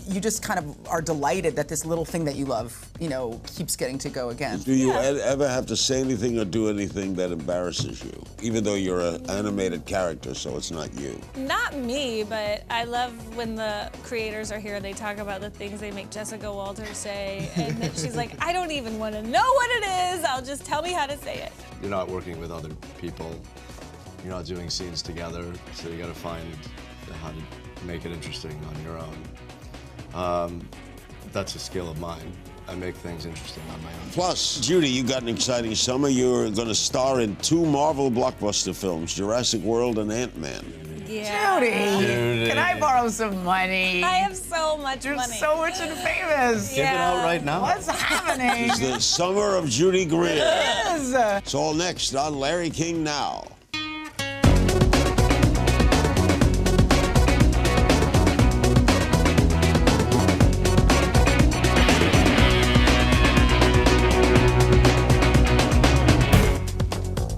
you just kind of are delighted that this little thing that you love, you know, keeps getting to go again. Do you ever have to say anything or do anything that embarrasses you, even though you're an animated character, so it's not you? Not me, but I love when the creators are here, they talk about the things they make Jessica Walter say, and then she's like, I don't even want to know what it is, I'll just tell me how to say it. You're not working with other people, you're not doing scenes together, so you gotta find how to make it interesting on your own. That's a skill of mine. I make things interesting on my own. Plus, Judy, you got an exciting summer. You're going to star in 2 Marvel blockbuster films, Jurassic World and Ant-Man. Yeah. Judy, can I borrow some money? I have so much You're money. so rich and famous. Give it out right now. What's happening? It's the summer of Judy Greer. It is. It's all next on Larry King Now.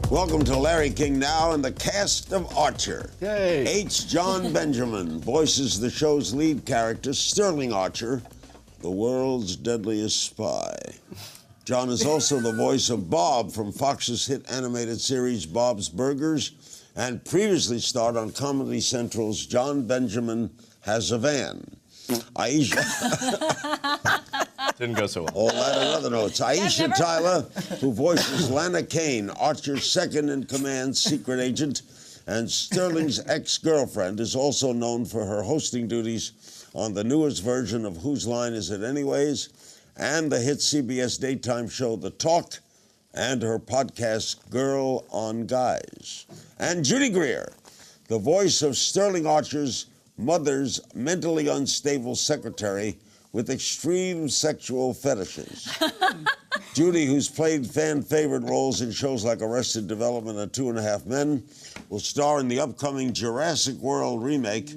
Welcome to Larry King Now and the cast of Archer. Yay. H. John Benjamin voices the show's lead character, Sterling Archer, the world's deadliest spy. John is also the voice of Bob from Fox's hit animated series Bob's Burgers, and previously starred on Comedy Central's John Benjamin Has a Van. Aisha. Didn't go so well. All that and other notes. Aisha Tyler, who voices Lana Kane, Archer's second-in-command secret agent, and Sterling's ex-girlfriend, is also known for her hosting duties on the newest version of Whose Line Is It Anyways, and the hit CBS daytime show The Talk, and her podcast Girl on Guys. And Judy Greer, the voice of Sterling Archer's mother's mentally unstable secretary with extreme sexual fetishes. Judy, who's played fan-favorite roles in shows like Arrested Development and 2.5 Men, will star in the upcoming Jurassic World remake.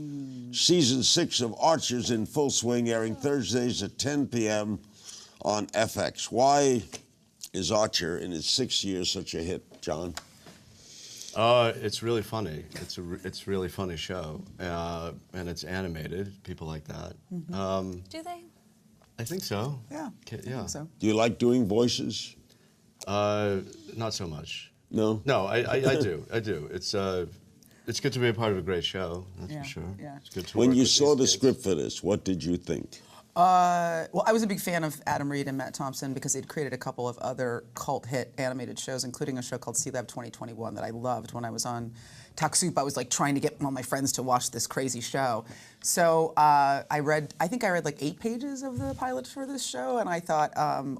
Season 6 of Archer's in full swing, airing Thursdays at 10 p.m. on FX. Why is Archer, in its 6th year, such a hit, John? It's really funny. It's a really funny show, and it's animated. People like that. Do they? I think so. Yeah. Yeah. I think so. Do you like doing voices? Not so much. No? No, I do. I do. It's good to be a part of a great show. That's for sure. Yeah. It's good to When work you with saw these the kids. script for this, what did you think? Well, I was a big fan of Adam Reed and Matt Thompson because they'd created a couple of other cult hit animated shows, including a show called C-Lab 2021 that I loved. When I was on Talk Soup, I was like trying to get all my friends to watch this crazy show. So I think I read like 8 pages of the pilot for this show, and I thought,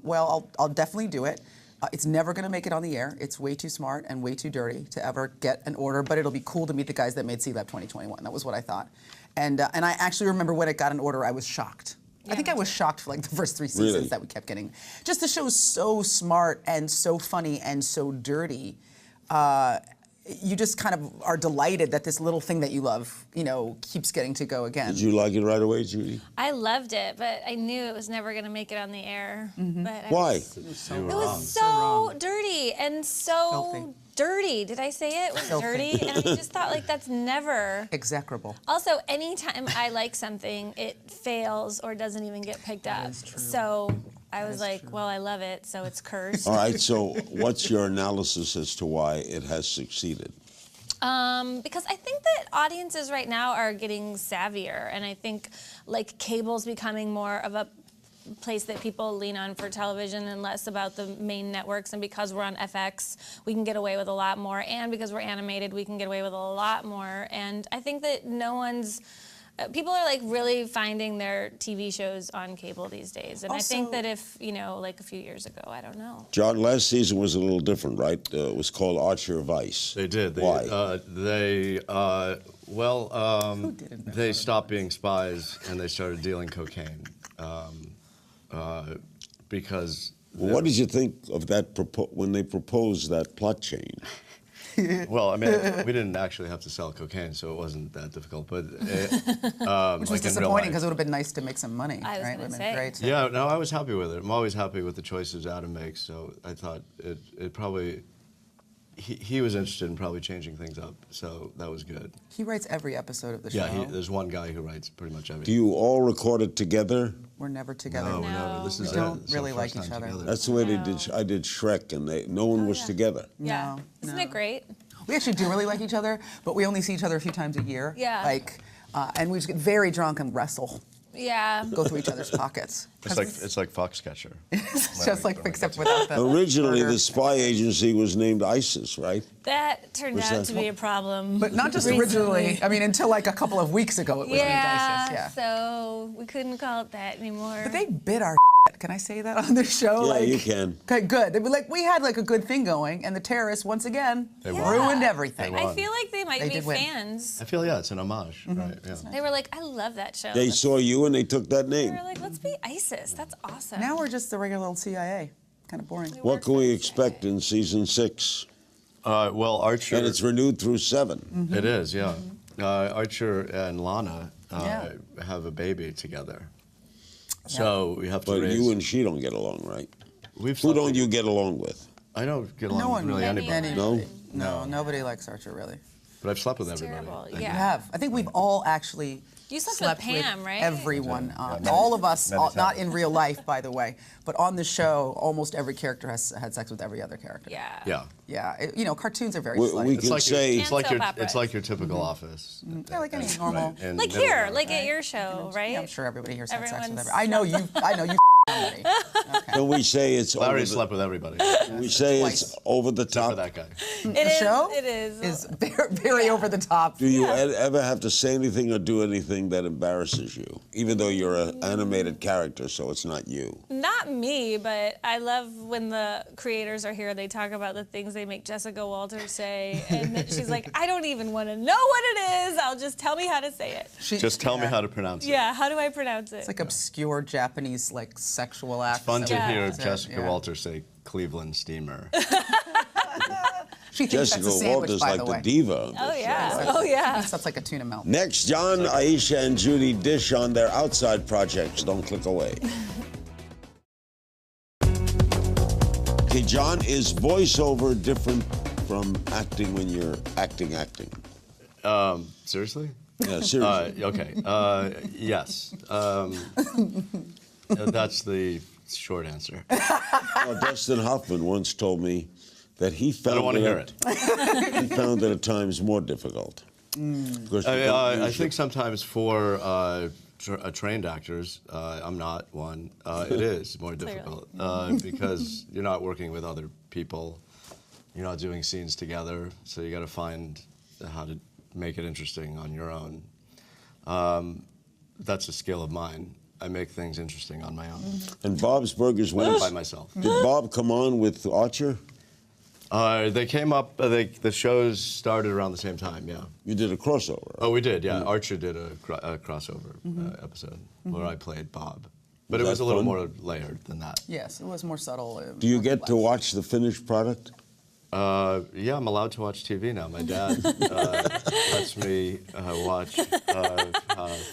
well, I'll definitely do it. It's never going to make it on the air. It's way too smart and way too dirty to ever get an order, but it'll be cool to meet the guys that made C-Lab 2021. That was what I thought. And I actually remember when it got an order, I was shocked. I think I was shocked for like the first 3 seasons that we kept getting. Just the show's so smart and so funny and so dirty. You just kind of are delighted that this little thing that you love, you know, keeps getting to go again. Did you like it right away, Judy? I loved it, but I knew it was never going to make it on the air. But Why? It was so dirty and so Filthy. dirty. Did I say it was Filthy. dirty? And I just thought, like, that's never. Execrable. Also, anytime I like something, it fails or doesn't even get picked up. is true. So I was like, well, I love it, so it's cursed. All right, so what's your analysis as to why it has succeeded? Because I think that audiences right now are getting savvier, and I think like cable's becoming more of a place that people lean on for television and less about the main networks. And because we're on FX, we can get away with a lot more, and because we're animated, we can get away with a lot more. And I think that people are like really finding their TV shows on cable these days. And I think that if, you know, like a few years ago, I don't know. John, last season was a little different, right? It was called Archer Vice. They did. Why? They stopped being spies and they started dealing cocaine because. Well, what did you think of that when they proposed that plot change? Well, I mean, we didn't actually have to sell cocaine, so it wasn't that difficult. But Which was disappointing because it would have been nice to make some money. I was right? gonna It would have say. been great. to- Yeah, no, I was happy with it. I'm always happy with the choices Adam makes, so I thought it probably he was interested in probably changing things up, so that was good. He writes every episode of the show. Yeah, there's one guy who writes pretty much everything. Do you all record it together? We're never together. No, we're never. This is We don't It's really our like first each time other. together. That's the way they did. I did Shrek, and no one was together. Yeah. No, Isn't no. it great? We actually do really like each other, but we only see each other a few times a year. Yeah. Like, and we just get very drunk and wrestle, Yeah. go through each other's pockets. It's like Foxcatcher. It's just like, except without the Originally, murder. the spy agency was named ISIS, right? That turned What's out that? to be a problem. But not just recently. originally. I mean, until like a couple of weeks ago, it was named ISIS. Yeah. So we couldn't call it that anymore. But they bit our. Can I say that on the show? Yeah, you can. Okay, good. They were like, we had like a good thing going, and the terrorists once again ruined everything. I feel like they might They be did win. fans. I feel, yeah, it's an homage, right? Yeah. They were like, I love that show. They saw you and they took that They name. were like, let's be ISIS. That's awesome. Now we're just the regular old CIA. Kind of boring. What can we expect in season 6? Well, Archer. And it's renewed through 7. It is, yeah. Archer and Lana Yeah. have a baby together. So we have to But raise. you and she don't get along, right? We've Who slept don't with- you get along with? I don't get along No with one really really. anybody. No? No, nobody likes Archer really. But I've slept with It's everybody. terrible, I yeah. You have. I think we've all actually You slept with Pam, right? everyone. many- All of us, many not times. in real life, by the way, but on the show, almost every character has had sex with every other character. Yeah. Yeah. Yeah. You know, cartoons are very We slutty. can say it's like soap your operas. typical office. Yeah, like any normal. And Like middle here, ground. like at your show, right? Yeah, I'm sure everybody here's had sex with Everyone's- everybody. I know you somebody. Okay. Can we say it's over Larry the, slept with everybody. we say Twice. it's over the Except for top? that guy. It is. show It is. Is very, very over the top. Do you ever have to say anything or do anything that embarrasses you? Even though you're an animated character, so it's not you. Not me, but I love when the creators are here. They talk about the things they make Jessica Walter say, and then she's like, "I don't even want to know what it is. I'll just tell me how to say it." Just tell me how to pronounce it. Yeah, how do I pronounce it? It's like obscure Japanese like sexual act. Fun to Yeah. hear That's it, Jessica yeah. Walter say Cleveland Steamer. She thinks Jessica that's a sandwich, Walter's by like the the way. diva. of Oh this yeah. show, right? Oh yeah. That's like a tuna melt. Next, John, Aisha, and Judy dish on their outside projects. Don't click away. Okay, John, is voiceover different from acting when you're acting? Seriously? Yeah, seriously. Okay. Yes. That's the short answer. Dustin Hoffman once told me that he I found don't want to hear it. He found it at times more difficult. Because you don't I use think sometimes for trained actors, I'm not one. It is more difficult because you're not working with other people. You're not doing scenes together, so you got to find how to make it interesting on your own. That's a skill of mine. I make things interesting on my own. And Bob's Burgers By once. myself. Did Bob come on with Archer? They came up. The shows started around the same time. Yeah. You did a crossover. Oh, we did. Yeah. Archer did a crossover episode where I played Bob, but Was it was that a little fun? more layered than that. Yes, it was more subtle. Do you more get to complex. watch the finished product? Yeah, I'm allowed to watch TV now. My dad lets me watch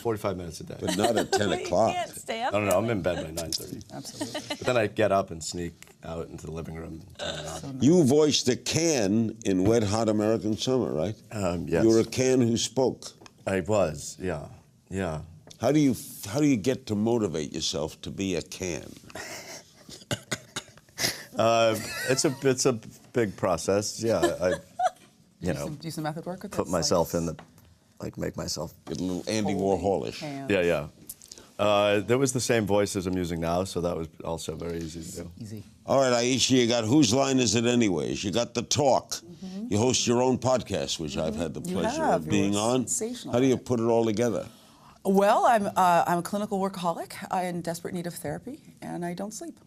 45 minutes a day. But not at 10 But you o'clock. can't stay up. I don't know. I'm in bed by 9:30. Absolutely. But then I get up and sneak out into the living room. And turn it on. You voiced a can in Wet Hot American Summer, right? Yes. You were a can who spoke. I was. Yeah. Yeah. How do you get to motivate yourself to be a can? It's a big process. Yeah. I Do some method work with put this, myself like, in the, make myself. Get a little Andy holy Warholish. can. Yeah. There was the same voice as I'm using now, so that was also very easy to do. Easy. All right, Aisha, you got Whose Line Is It Anyways? You got The Talk. You host your own podcast, which I've had the You pleasure have. of You being were on. sensational How do you at it. put it all together? Well, I'm a clinical workaholic. I'm in desperate need of therapy, and I don't sleep.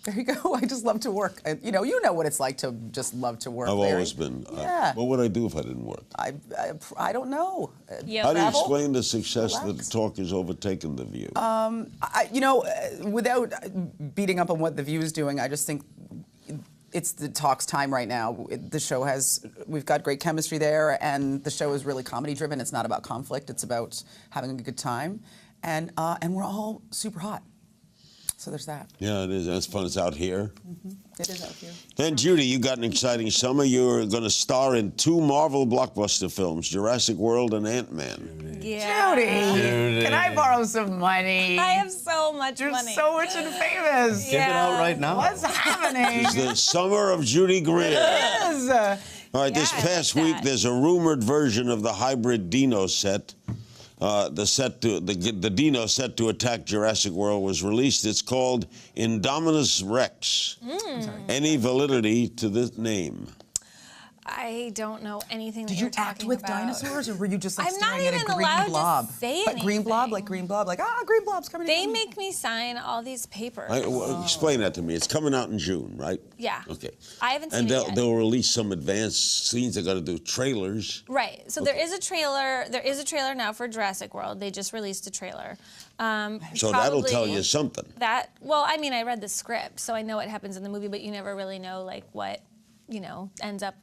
There you go. I just love to work. You know what it's like to just love to work. I've Larry. always been. Yeah. What would I do if I didn't work? I don't know. Yeah. How do you Travel? explain the success that Relax. The Talk has overtaken The View? Without beating up on what The View is doing, I just think it's The Talk's time right now. We've got great chemistry there, and the show is really comedy driven. It's not about conflict. It's about having a good time, and we're all super hot. So there's that. Yeah, it is. That's fun. It's out here. It is out here. Then, Judy, you got an exciting summer. You're going to star in 2 Marvel blockbuster films, Jurassic World and Ant-Man. Yeah. Judy, can I borrow some money? I have so much You're money. so rich and famous. Give it out right now. What's happening? It's the summer of Judy Greer. Yes. All right, this Yeah, I past like week, that. there's a rumored version of the hybrid Dino set. The Dino set to attack Jurassic World was released. It's called Indominus Rex. Any validity to this name? I don't know anything that Did you're you act talking with about. dinosaurs, or were you just like I'm not staring at a even green allowed blob? to say But green blob, anything. like green blob, like green blob's coming. They make me sign all these papers. Explain that to me. It's coming out in June, right? Yeah. Okay. I haven't seen And it yet. they'll release some advanced scenes. They're going to do trailers. Right. So there is a trailer. There is a trailer now for Jurassic World. They just released a trailer. So that'll tell you something. Well, I mean, I read the script, so I know what happens in the movie, but you never really know like what, ends up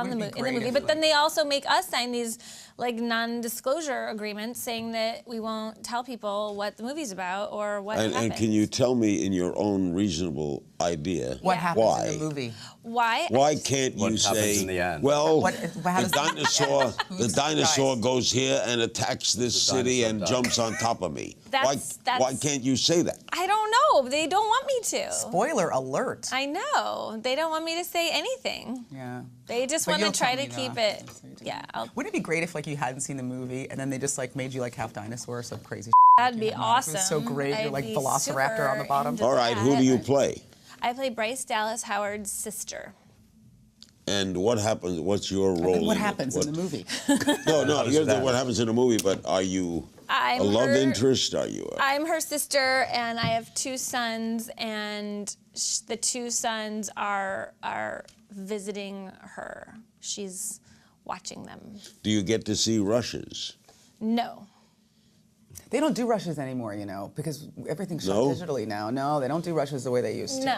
in the movie. But then they also make us sign these like non-disclosure agreements saying that we won't tell people what the movie's about or what happens. And can you tell me in your own reasonable idea What happens why? in the movie? Why? Why can't What you happens say, in the end? well, how the does- the dinosaur goes here and attacks this city dinosaur and does. jumps on top of me? That's- Why can't you say that? I don't know. They don't want me to. Spoiler alert. I know. They don't want me to say anything. Yeah. They just But want to you'll try tell to me, keep though. it. Yeah, Wouldn't it be great if like you hadn't seen the movie and then they just like made you like half dinosaur, some crazy? that'd be awesome. so great. You're I'd like be Velociraptor on the super bottom. into All right, who that. do you play? I play Bryce Dallas Howard's sister. And what happens? What's your role? What in it? happens in the movie? No, does you're that? what happens in the movie. But are you I'm a love her- interest? Are you? I'm her sister, and I have 2 sons, and the 2 sons are visiting her. She's watching them. Do you get to see rushes? No. They don't do rushes anymore, because everything's shot No? digitally now. No, they don't do rushes the way they used to. No.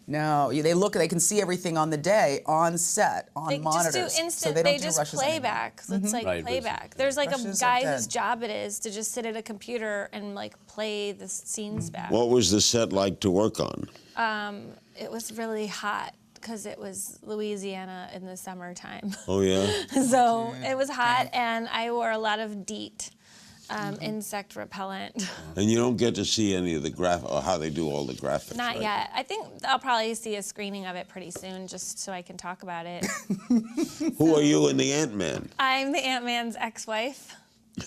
No, they can see everything on the day, on set, on They monitors. just do so instant, they don't they do just rushes playback. So it's like Right, playback. There's like Rushes a are guy whose dead. job it is to just sit at a computer and like play the scenes back. What was the set like to work on? It was really hot because it was Louisiana in the summertime. Oh yeah. So it was hot, and I wore a lot of DEET, insect repellent. And you don't get to see any of the or how they do all the graphics. Not right? yet. I think I'll probably see a screening of it pretty soon, just so I can talk about it. Who are you in the Ant-Man? I'm the Ant-Man's ex-wife.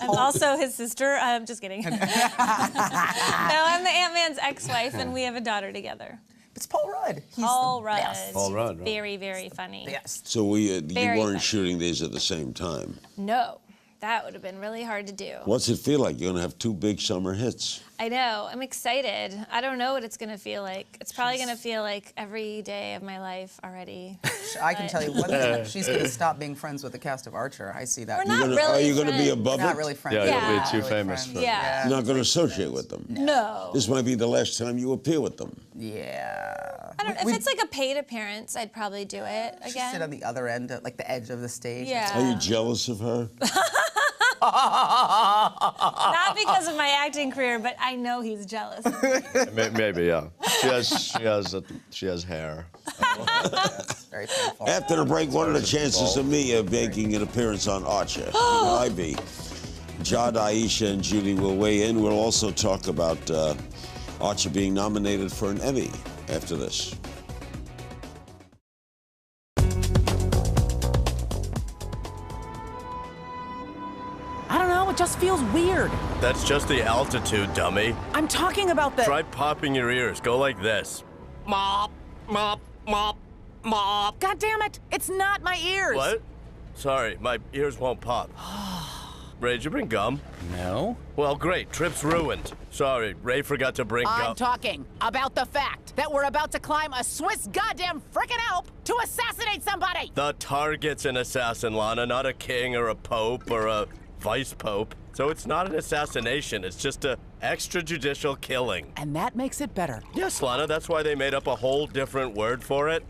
I'm also his sister. I'm just kidding. No, I'm the Ant-Man's ex-wife, and we have a daughter together. It's Paul Rudd. He's Paul the Rudd. best. Paul Rudd, right. Very, very funny. Best. So you Very weren't funny. shooting these at the same time. No, that would have been really hard to do. What's it feel like? You're gonna have 2 big summer hits. I know. I'm excited. I don't know what it's going to feel like. It's probably going to feel like every day of my life already. I can tell you one thing. She's going to stop being friends with the cast of Archer. I see that. We're not really Are you gonna be friends. above Not it? really friends. Yeah, you'll be Not too really famous friends. for- Yeah. You're not gonna associate with them. No. This might be the last time you appear with them. Yeah. I don't know. If it's like a paid appearance, I'd probably do it She sit on again. the other end, like the edge of the stage. Yeah. Are you jealous of her? Not because of my acting career, but I know he's jealous. Maybe, yeah. She has hair. Very painful. After the break, what are the chances of me making an appearance on Archer? Who will I be? Jod, Aisha, and Judy will weigh in. We'll also talk about Archer being nominated for an Emmy after this. I don't know, it just feels weird. That's just the altitude, dummy. I'm talking about the... Try popping your ears. Go like this. Mop, mop, mop, mop. God damn it, it's not my ears. What? Sorry, my ears won't pop. Ray, did you bring gum? No. Well, great. Trip's ruined. Sorry, Ray forgot to bring I'm gum. talking about the fact that we're about to climb a Swiss goddamn frickin' Alp to assassinate somebody. The target's an assassin, Lana, not a king or a pope or a vice pope. So it's not an assassination, it's just a extrajudicial killing. And that makes it better. Yes, Lana, that's why they made up a whole different word for it.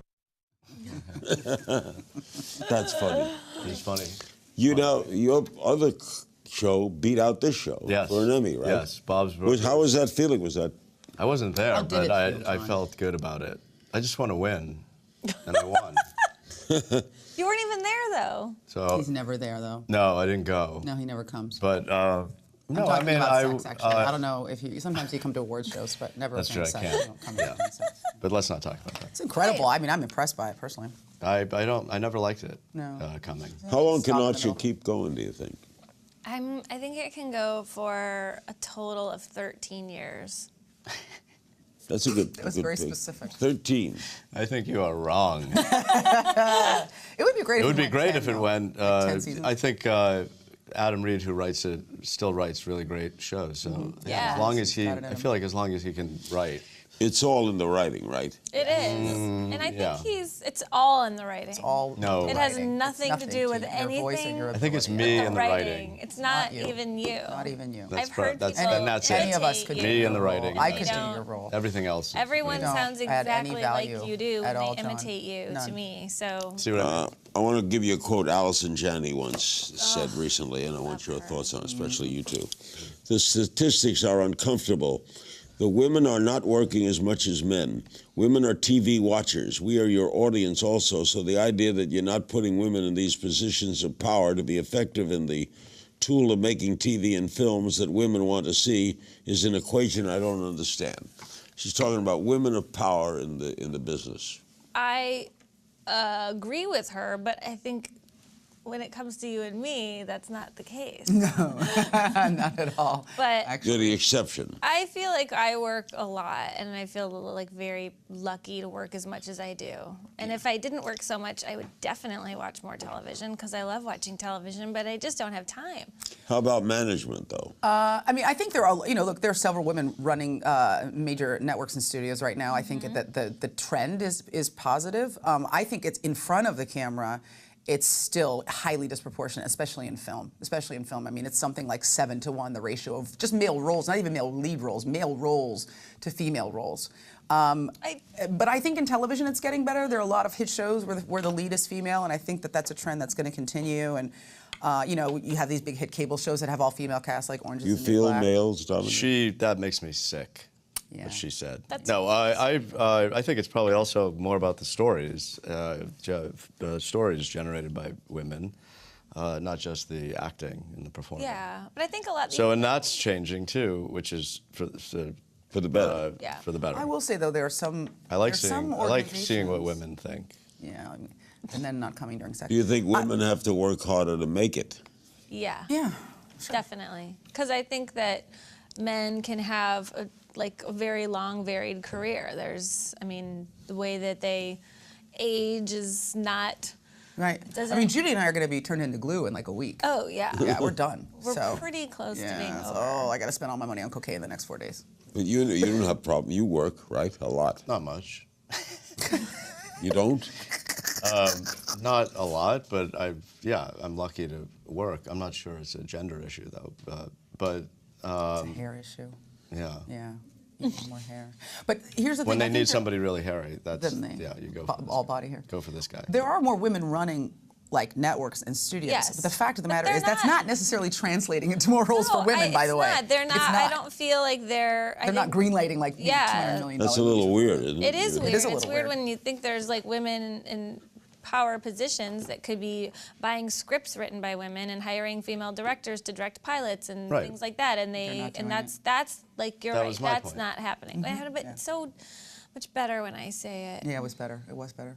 That's funny. He's funny. You know, your other show beat out this show Yes. for an Emmy, right? Yes, Bob's. How was that feeling? Was that I wasn't there, How did but it feel, I John? felt good about it. I just want to win, and I won. You weren't even there though. So He's never there, though. no, I didn't go. No, he never comes. But I'm no, I talking mean about sex, actually. I uh, don't know if you. Sometimes you come to award shows, but never. That's true, I sex. can't. You don't come to Yeah. sex. but let's not talk about that. It's incredible. I mean, I'm impressed by it personally. I never liked it. No. Coming. How long can Stop in the Archer middle. keep going, do you think? I think it can go for a total of 13 years. That's a good. It was good very pick. specific. 13. I think you are wrong. It would be great. It would be went great 10, if it though. went. Like 10 seasons. I think Adam Reed, who writes it, still writes really great shows. So Yeah. as long as he, Got it in I him. feel like as long as he can write. It's all in the writing, right? It is. And I think yeah. it's all in the writing. It's all. No. It has writing. nothing It's to do with your voice and anything. your I think it's ability. me the and the writing. It's not you. even you. Not even you. That's I've heard that's- people and that's it. Any of us could imitate do Me you. and the your writing. role. I They could do don't- your role. Everything else. Everyone don't sounds add any exactly value like you do at when all, they John. imitate you to None. me. So See what I mean? I want to give you a quote Allison Janney once said recently, and I want your thoughts on it, especially you two. The statistics are uncomfortable. The women are not working as much as men. Women are TV watchers. We are your audience also, so the idea that you're not putting women in these positions of power to be effective in the tool of making TV and films that women want to see is an equation I don't understand. She's talking about women of power in the business. I agree with her, but I think when it comes to you and me, that's not the case. Not at all. But You're the exception. I feel like I work a lot, and I feel like very lucky to work as much as I do. And if I didn't work so much, I would definitely watch more television because I love watching television, but I just don't have time. How about management, though? I mean, I think there are, look, there are several women running major networks and studios right now. I think that the trend is positive. I think it's in front of the camera. It's still highly disproportionate, especially in film. I mean, it's something like 7-to-1, the ratio of just male roles, not even male lead roles, male roles to female roles. But I think in television it's getting better. There are a lot of hit shows where the lead is female, and I think that that's a trend that's going to continue. And you have these big hit cable shows that have all female casts, like Orange Is You the New feel Black. males dominate? That makes me sick. Yeah. What she said. That's No, I think it's probably also more about the stories. The stories generated by women, not just the acting and the performance. Yeah, but I think a lot. So, and that's changing too, which is for the better. Yeah. For the better. I will say though, there are some. I like there are some seeing what organizations- women think. Yeah, I mean, and then not coming during sex. Do you think women have to work harder to make it? Yeah. Yeah. Definitely, because I think that men can have a very long, varied career. The way that they age is not. Right. Doesn't- I mean, Judy and I are going to be turned into glue in like a week. Oh yeah. Yeah, we're done. We're so, pretty close to being yeah, over. Oh, I got to spend all my money on cocaine the next 4 days. But you don't have a problem. You work, right? A lot. Not much. You don't? Not a lot, but I'm lucky to work. I'm not sure it's a gender issue though, but It's a hair issue. yeah. Yeah. You need more hair. But here's the thing. When I they think need that- somebody really hairy, that's Then they- yeah, you go for this all guy. body hair. Go for this guy. There are more women running like networks and studios. Yes. But the fact of the But matter they're is that's not- not necessarily translating into more roles No, for women, by it's the way. not. They're not. It's I don't feel like they're. They're not greenlighting like Yeah. $200 million. That's a little weird, isn't it? It is weird. is a It's little weird weird. when you think there's like women in power positions that could be buying scripts written by women and hiring female directors to direct pilots and Right. things like that. And They're not doing that's like you're That right. was my That's point. not happening. But it's so much better when I say it. Yeah, it was better. It was better.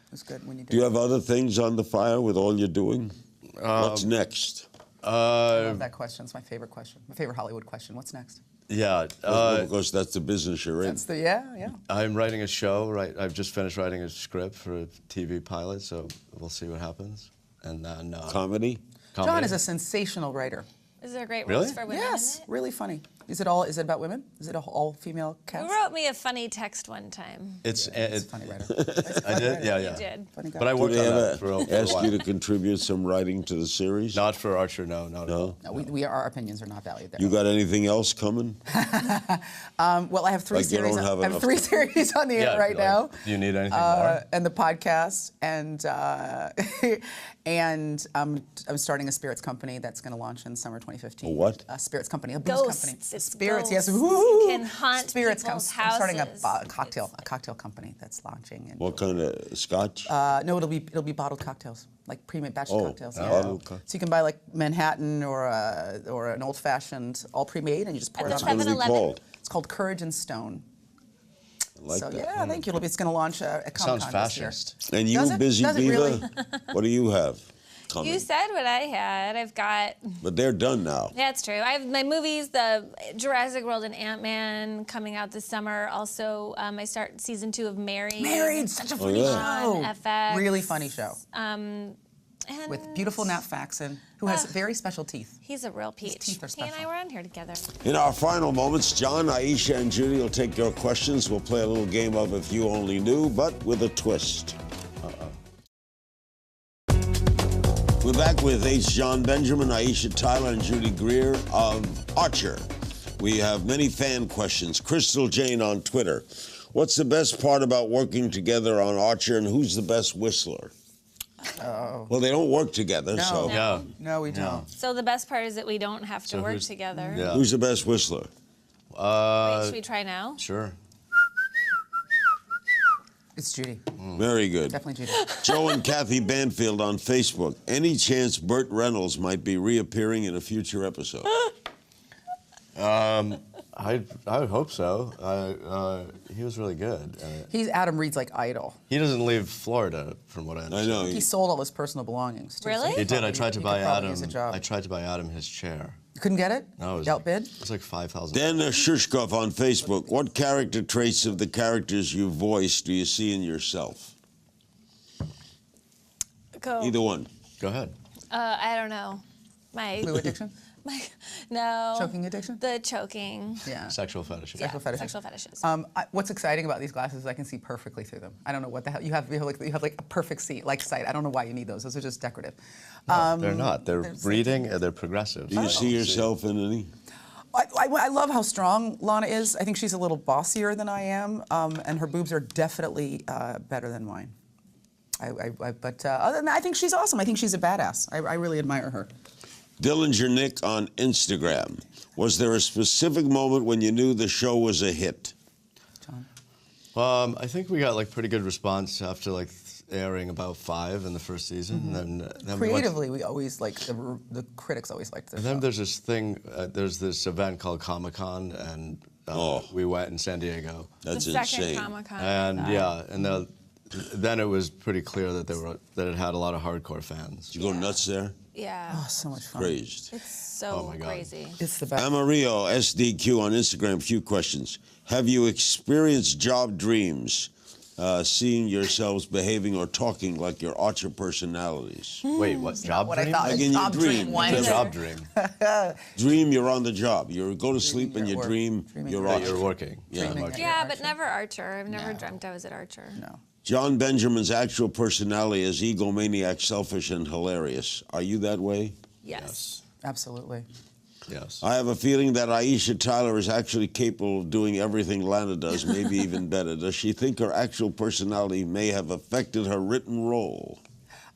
It was good when you did. Do you have other things on the fire with all you're doing? What's next? I love that question. It's my favorite question. My favorite Hollywood question. What's next? Yeah, Because that's the business you're in. That's the yeah. I'm writing a show. Right, I've just finished writing a script for a TV pilot, so we'll see what happens. And then Comedy? John comedy. is a sensational writer. Is there great Really? roles for women Yes, in it? really funny. Is it about women? Is it an all-female cast? You wrote me a funny text one time. It's He's a funny writer. I did, yeah. You did. Funny guy. But I Do worked they on ever that for a ask while. you to contribute some writing to the series? Not for Archer, no. No? No, our opinions are not valued there. You got anything else coming? Well, I have three Like you series. don't have I have enough three time. series on the air right like, now. Do you need anything more? And the podcast, and And I'm starting a spirits company that's going to launch in summer 2015. A what? A spirits company, a booze Ghosts. company. It's Spirits, ghosts. yes. You can hunt spirits. people's I'm starting a houses. cocktail company that's launching. In What kind of scotch? No, it'll be bottled cocktails, like pre-made batch cocktails. Yeah. bottled cocktails. So you can buy like Manhattan or an old fashioned, all pre-made, and you just pour it At on. the What is it 7-Eleven? called? It's called Courage and Stone. I like So that. yeah, thank you. It's going to launch at Comic-Con Sounds this year. fascist. And you, Does it? Busy Does it Beaver? really? What do you have coming? You said what I had. I've got. But they're done now. Yeah, it's true. I have my movies, the Jurassic World and Ant-Man coming out this summer. Also, I start season 2 of Married. Married, such a funny yeah. show. On FX. Really funny show. And With beautiful Nat Faxon, who has very special teeth. He's a real peach. teeth are He and I special. were on here together. In our final moments, John, Aisha, and Judy will take your questions. We'll play a little game of If You Only Knew, but with a twist. We're back with H. John Benjamin, Aisha Tyler, and Judy Greer of Archer. We have many fan questions. Crystal Jane on Twitter. What's the best part about working together on Archer, and who's the best whistler? Well, they don't work together, No. so Yeah. No, we don't. So the best part is that we don't have to So work who's- together. Yeah. who's the best whistler? Wait, should we try now? Sure. It's Judy. Very good. Definitely Judy. Joe and Kathy Banfield on Facebook. Any chance Burt Reynolds might be reappearing in a future episode? I would hope so. He was really good. He's Adam Reed's like idol. He doesn't leave Florida, from what I I understand. know. He sold all his personal belongings. Too, so Really? He did. I probably- tried to he buy could probably Adam. use a job. I tried to buy Adam his chair. You couldn't get it? No, it was Outbid? It was like $5,000. Dan Shushkov on Facebook. What character traits of the characters you voiced do you see in yourself? Go. Either one. Go ahead. I don't know. My. Glue addiction? No. Choking addiction? The choking. Yeah. Sexual fetishes. Sexual fetishes. Sexual fetishes. What's exciting about these glasses is I can see perfectly through them. I don't know what the hell you have like a perfect sight. I don't know why you need those. Those are just decorative. They're not. They're reading and they're progressive. Do you see yourself in any? I love how strong Lana is. I think she's a little bossier than I am, and her boobs are definitely better than mine. But other than that, I think she's awesome. I think she's a badass. I really admire her. Dillinger Nick on Instagram. Was there a specific moment when you knew the show was a hit? John? I think we got like pretty good response after like airing about 5 in the first season. Then Creatively, we always like the critics always liked the And show. then there's this thing. There's this event called Comic-Con, and we went in San Diego. That's the second insane. Comic-Con. And then it was pretty clear that it had a lot of hardcore fans. Did you go nuts there? Yeah. Oh, so much fun. Crazed. It's so my God. crazy. It's the best. Amarillo SDQ on Instagram. Few questions. Have you experienced job dreams, seeing yourselves behaving or talking like your Archer personalities? Wait, what? Job what I dream? thought. Like in your Job dream. dream. One. Because Job dream. dream you're on the job. You go to sleep and you're you at work. dream Dreaming you're you're at Archer. You're working. Yeah. Dreaming Archer. that Yeah, you're but Archer. never Archer. I've never dreamt I was at Archer. No. John Benjamin's actual personality is egomaniac, selfish, and hilarious. Are you that way? Yes. Absolutely. Yes. I have a feeling that Aisha Tyler is actually capable of doing everything Lana does, maybe even better. Does she think her actual personality may have affected her written role?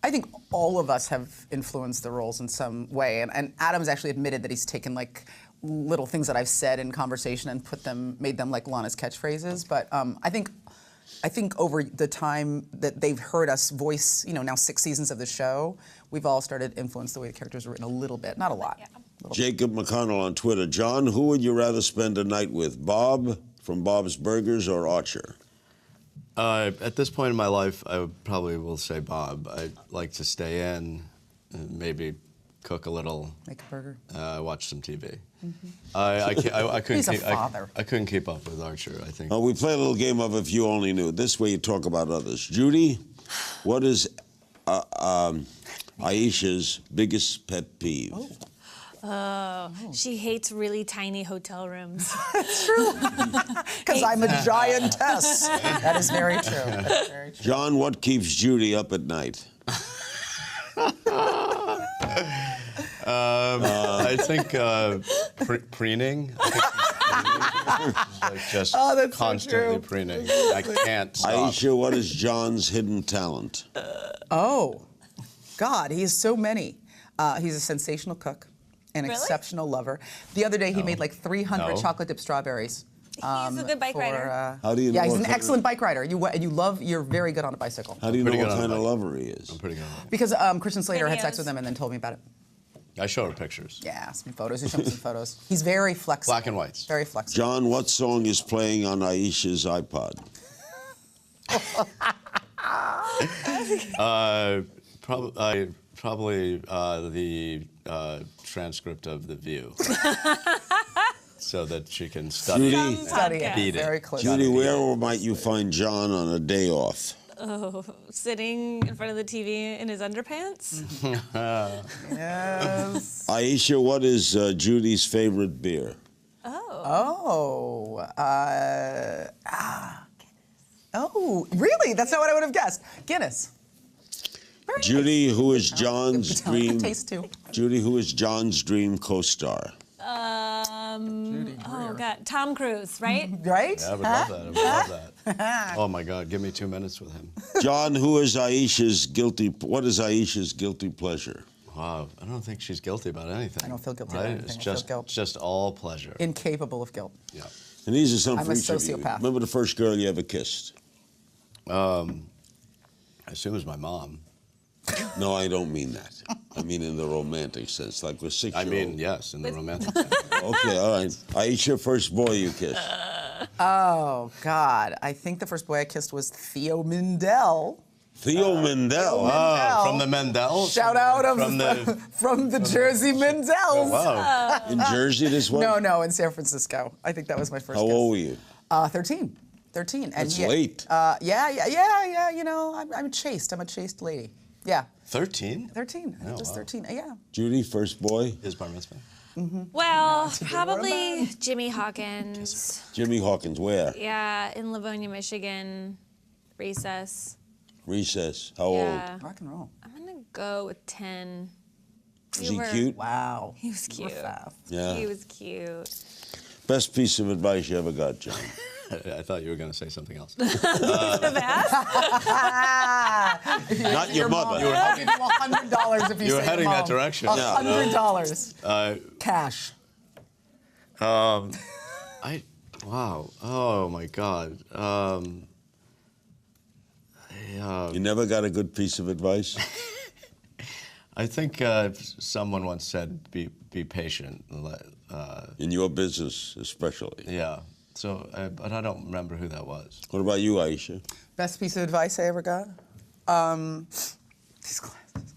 I think all of us have influenced the roles in some way, and Adam's actually admitted that he's taken like little things that I've said in conversation and made them like Lana's catchphrases. But I think over the time that they've heard us voice, now 6 seasons of the show, we've all started to influence the way the characters are written a little bit, not a lot. Yeah. Jacob McConnell on Twitter. John, who would you rather spend a night with, Bob from Bob's Burgers or Archer? At this point in my life, I probably will say Bob. I'd like to stay in, and maybe cook a little, Make a burger. watch some TV. I couldn't He's a keep, father. I couldn't keep up with Archer, I think. We play a little game of If You Only Knew. This way you talk about others. Judy, what is Aisha's biggest pet peeve? She hates really tiny hotel rooms. Because I'm a giantess. That is very true. That's very true. John, what keeps Judy up at night? I think preening. Like just that's so constantly true. preening. I can't stop. Aisha, what is John's hidden talent? Oh. God, he is so many. He's a sensational cook, an exceptional lover. The other day, he made like 300 chocolate dipped strawberries. He's a good bike rider. How do you know? Yeah, he's what an kind excellent bike rider. You're very good on a bicycle. How do you know Pretty what good on kind a of bike. lover he is? I'm pretty good on it. Because Christian Slater had sex Videos. with him and then told me about it. I show her pictures. Yeah, some photos. He showed me some photos. He's very flexible. Black and whites. Very flexible. John, what song is playing on Aisha's iPod? Probably the transcript of The View. So that she can study. Judy? Study it Beat it. very closely. Judy, where might you find John on a day off? Oh, sitting in front of the TV in his underpants. Yes. Aisha, what is Judy's favorite beer? Oh, really? That's not what I would have guessed. Guinness. Very Judy, who is John's dream? Taste too. Judy, who is John's dream co-star? Oh God, Tom Cruise, right? Right? Yeah, I would love that. I would love that. Oh my God, give me 2 minutes with him. John, who is Aisha's guilty? What is Aisha's guilty pleasure? Wow, I don't think she's guilty about anything. I don't feel guilty about right? anything. It's I feel just, guilt. just all pleasure. Incapable of guilt. Yeah. And these are some I'm for a each of you. sociopath. Remember the first girl you ever kissed? I assume it was my mom. No, I don't mean that. I mean in the romantic sense, like with 6-year-old. I mean, yes, in the romantic sense. Okay, all right. Aisha, first boy you kissed. Oh, God. I think the first boy I kissed was Theo Mindell. Theo Mendel. Oh, from the Mendels? Shout out of From the... from the Jersey Mendells. Wow. In Jersey, this one? No, in San Francisco. I think that was my first How kiss. old were you? 13. 13. And That's yeah, late. Yeah. You know, I'm chaste. I'm a chaste lady. Yeah. 13? 13. I think it was wow. 13. Yeah. Judy, first boy? His bar mitzvah? Well, probably Jimmy Hawkins. Jimmy Hawkins, where? Yeah, in Livonia, Michigan. Recess. Recess. How Yeah. Rock and roll. I'm gonna go with 10. old? Is he cute? Wow. He was You were cute. fast. Yeah. He was cute. Best piece of advice you ever got, John? I thought you were going to say something else. Not your mother. I'll give you $100 if you You were say heading your that mom. direction. $100. Cash. Wow. Oh my God. You never got a good piece of advice? I think someone once said, "Be patient." In your business, especially. Yeah. So, but I don't remember who that was. What about you, Aisha? Best piece of advice I ever got? These glasses.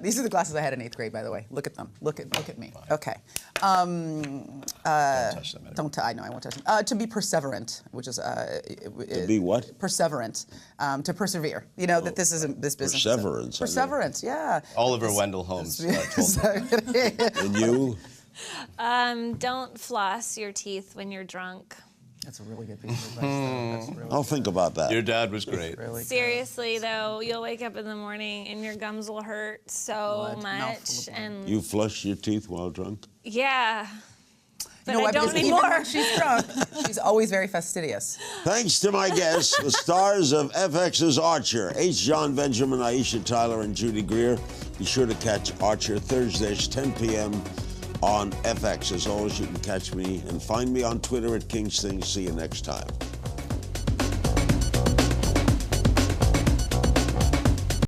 These are the glasses I had in 8th grade, by the way. Look at them. Look at me. Okay. Don't touch them. I know I won't touch them. To be perseverant, which is To be what? Perseverant. To persevere. You know that this isn't this business. Perseverance, I know. Perseverance. Yeah. Oliver Wendell Holmes told me. And you? Don't floss your teeth when you're drunk. That's a really good piece of advice. though. That's really, I'll think about that. Your dad was great. really Seriously though, you'll wake up in the morning and your gums will hurt so Blood, much, mouthful of blood. and You flush your teeth while drunk? yeah. But You know I what? don't Because even anymore. when she's drunk, she's always very fastidious. Thanks to my guests, the stars of FX's Archer, H. John Benjamin, Aisha Tyler, and Judy Greer. Be sure to catch Archer Thursdays, 10 p.m. on FX. As always, you can catch me and find me on Twitter at Kingsthing. See you next time.